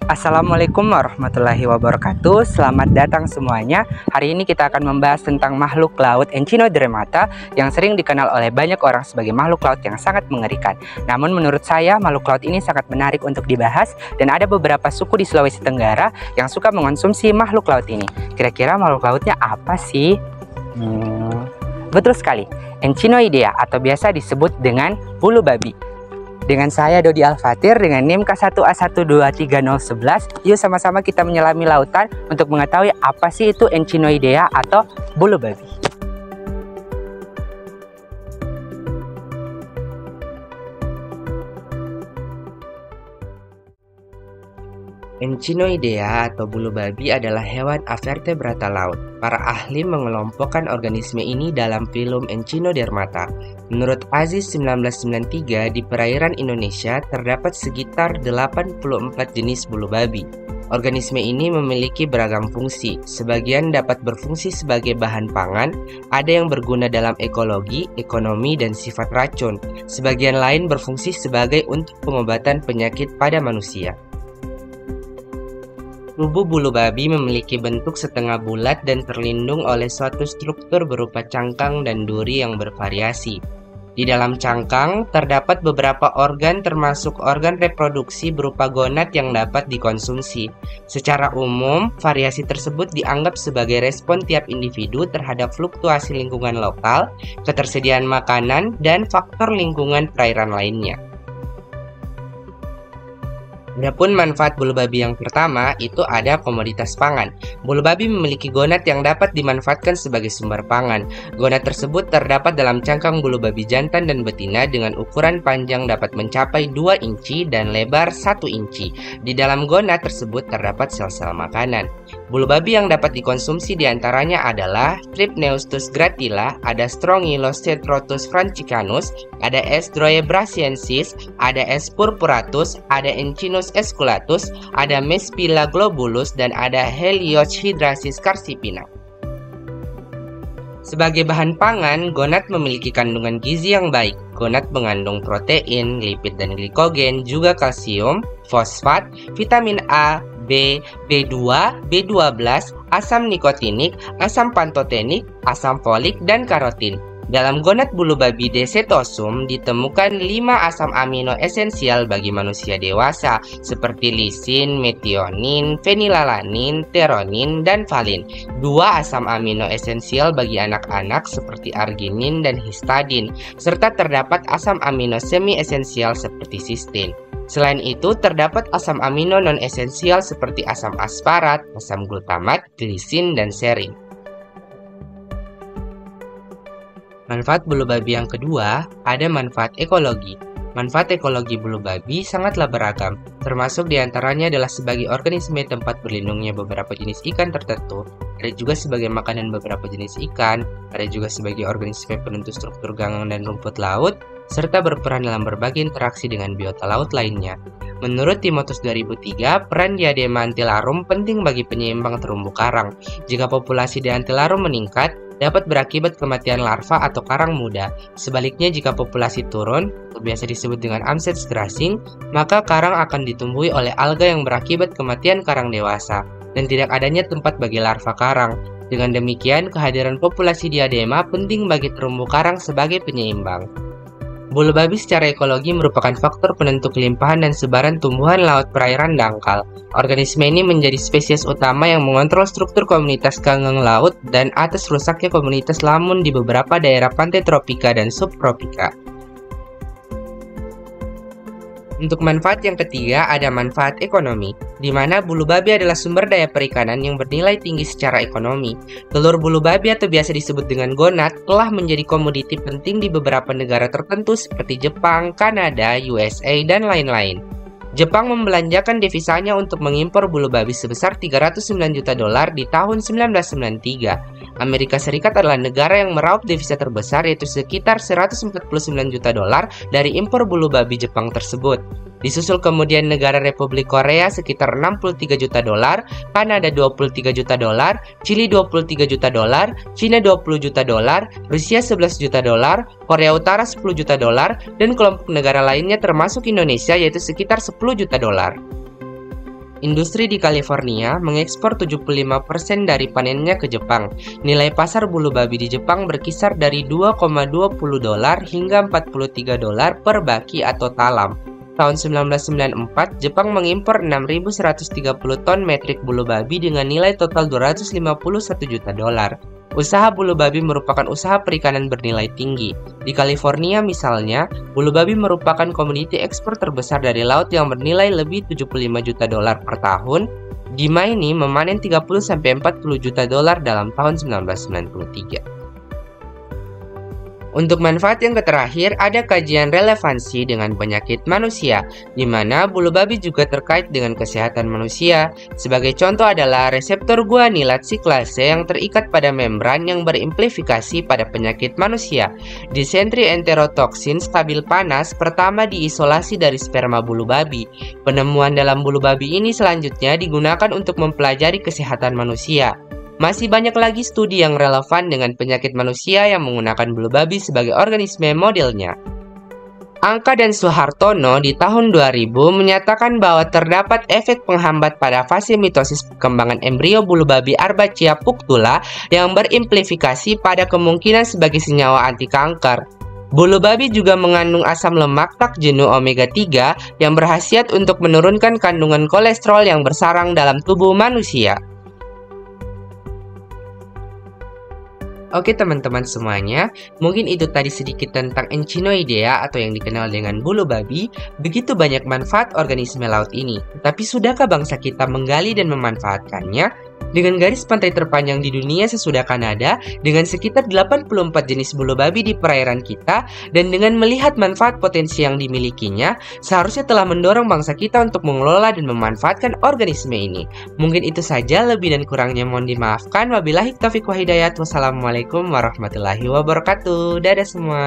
Assalamualaikum warahmatullahi wabarakatuh. Selamat datang semuanya. Hari ini kita akan membahas tentang makhluk laut Echinodermata yang sering dikenal oleh banyak orang sebagai makhluk laut yang sangat mengerikan. Namun menurut saya makhluk laut ini sangat menarik untuk dibahas dan ada beberapa suku di Sulawesi Tenggara yang suka mengonsumsi makhluk laut ini. Kira-kira makhluk lautnya apa sih? Betul sekali, Echinoidea atau biasa disebut dengan bulu babi. Dengan saya Dodi Alfatir dengan NIM K1A1230111. Yuk sama-sama kita menyelami lautan untuk mengetahui apa sih itu Echinoidea atau bulu babi. Echinoidea atau bulu babi adalah hewan avertebrata laut. Para ahli mengelompokkan organisme ini dalam filum Echinodermata. Menurut Aziz 1993, di perairan Indonesia terdapat sekitar 84 jenis bulu babi. Organisme ini memiliki beragam fungsi. Sebagian dapat berfungsi sebagai bahan pangan, ada yang berguna dalam ekologi, ekonomi, dan sifat racun. Sebagian lain berfungsi sebagai untuk pengobatan penyakit pada manusia. Tubuh bulu babi memiliki bentuk setengah bulat dan terlindung oleh suatu struktur berupa cangkang dan duri yang bervariasi. Di dalam cangkang terdapat beberapa organ termasuk organ reproduksi berupa gonad yang dapat dikonsumsi. Secara umum, variasi tersebut dianggap sebagai respon tiap individu terhadap fluktuasi lingkungan lokal, ketersediaan makanan, dan faktor lingkungan perairan lainnya. Adapun manfaat bulu babi yang pertama itu ada komoditas pangan. Bulu babi memiliki gonad yang dapat dimanfaatkan sebagai sumber pangan. Gonad tersebut terdapat dalam cangkang bulu babi jantan dan betina dengan ukuran panjang dapat mencapai 2 inci dan lebar 1 inci. Di dalam gonad tersebut terdapat sel-sel makanan. Bulu babi yang dapat dikonsumsi diantaranya adalah Trypneustus gratila, ada Strongylocetrotus franciscanus, ada S. droebrasiensis, ada S. purpuratus, ada Enchinus esculatus, ada Mespila globulus, dan ada Heliochhydrasis carsipina. Sebagai bahan pangan, gonad memiliki kandungan gizi yang baik. Gonad mengandung protein, lipid dan glikogen, juga kalsium, fosfat, vitamin A, B, B2, B12, asam nikotinik, asam pantotenik, asam folik, dan karotin. Dalam gonad bulu babi Decetosum ditemukan 5 asam amino esensial bagi manusia dewasa seperti lisin, metionin, fenilalanin, theronin, dan valin. 2 asam amino esensial bagi anak-anak seperti arginin dan histadin, serta terdapat asam amino semi-esensial seperti sistin. Selain itu, terdapat asam amino non-esensial seperti asam asparat, asam glutamat, glisin, dan serin. Manfaat bulu babi yang kedua, ada manfaat ekologi. Manfaat ekologi bulu babi sangatlah beragam, termasuk diantaranya adalah sebagai organisme tempat berlindungnya beberapa jenis ikan tertentu, ada juga sebagai makanan beberapa jenis ikan, ada juga sebagai organisme penentu struktur gangang dan rumput laut, serta berperan dalam berbagai interaksi dengan biota laut lainnya. Menurut Timotheus 2003, peran diadema antillarum penting bagi penyeimbang terumbu karang. Jika populasi di antillarum meningkat, dapat berakibat kematian larva atau karang muda. Sebaliknya, jika populasi turun, atau biasa disebut dengan ancestral grazing, maka karang akan ditumbuhi oleh alga yang berakibat kematian karang dewasa, dan tidak adanya tempat bagi larva karang. Dengan demikian, kehadiran populasi diadema penting bagi terumbu karang sebagai penyeimbang. Bulu babi secara ekologi merupakan faktor penentu kelimpahan dan sebaran tumbuhan laut perairan dangkal. Organisme ini menjadi spesies utama yang mengontrol struktur komunitas ganggang laut dan atas rusaknya komunitas lamun di beberapa daerah pantai tropika dan subtropika. Untuk manfaat yang ketiga, ada manfaat ekonomi, di mana bulu babi adalah sumber daya perikanan yang bernilai tinggi secara ekonomi. Telur bulu babi atau biasa disebut dengan gonad telah menjadi komoditi penting di beberapa negara tertentu seperti Jepang, Kanada, USA, dan lain-lain. Jepang membelanjakan devisanya untuk mengimpor bulu babi sebesar $309 juta di tahun 1993. Amerika Serikat adalah negara yang meraup devisa terbesar, yaitu sekitar $149 juta dari impor bulu babi Jepang tersebut. Disusul kemudian negara Republik Korea sekitar $63 juta, Kanada $23 juta, Chili $23 juta, Cina $20 juta, Rusia $11 juta, Korea Utara $10 juta, dan kelompok negara lainnya termasuk Indonesia yaitu sekitar $10 juta. Industri di California mengekspor 75% dari panennya ke Jepang. Nilai pasar bulu babi di Jepang berkisar dari $2,20 hingga $43 per baki atau talam. Tahun 1994, Jepang mengimpor 6.130 ton metrik bulu babi dengan nilai total $251 juta. Usaha bulu babi merupakan usaha perikanan bernilai tinggi. Di California misalnya, bulu babi merupakan komoditi ekspor terbesar dari laut yang bernilai lebih $75 juta per tahun. Dima ini memanen $30-40 juta dalam tahun 1993. Untuk manfaat yang terakhir, ada kajian relevansi dengan penyakit manusia, di mana bulu babi juga terkait dengan kesehatan manusia. Sebagai contoh adalah reseptor guanilat siklase yang terikat pada membran yang berimplikasi pada penyakit manusia. Dysentery enterotoxin stabil panas pertama diisolasi dari sperma bulu babi. Penemuan dalam bulu babi ini selanjutnya digunakan untuk mempelajari kesehatan manusia. Masih banyak lagi studi yang relevan dengan penyakit manusia yang menggunakan bulu babi sebagai organisme modelnya. Angka dan Suhartono di tahun 2000 menyatakan bahwa terdapat efek penghambat pada fase mitosis perkembangan embrio bulu babi Arbachia puctula yang berimplikasi pada kemungkinan sebagai senyawa anti kanker. Bulu babi juga mengandung asam lemak tak jenuh omega 3 yang berkhasiat untuk menurunkan kandungan kolesterol yang bersarang dalam tubuh manusia. Oke teman-teman semuanya, mungkin itu tadi sedikit tentang Echinoidea atau yang dikenal dengan bulu babi. Begitu banyak manfaat organisme laut ini, tapi sudahkah bangsa kita menggali dan memanfaatkannya? Dengan garis pantai terpanjang di dunia sesudah Kanada, dengan sekitar 84 jenis bulu babi di perairan kita, dan dengan melihat manfaat potensi yang dimilikinya, seharusnya telah mendorong bangsa kita untuk mengelola dan memanfaatkan organisme ini. Mungkin itu saja, lebih dan kurangnya mohon dimaafkan. Wabillahi taufiq wa hidayah. Wassalamualaikum warahmatullahi wabarakatuh. Dadah semua.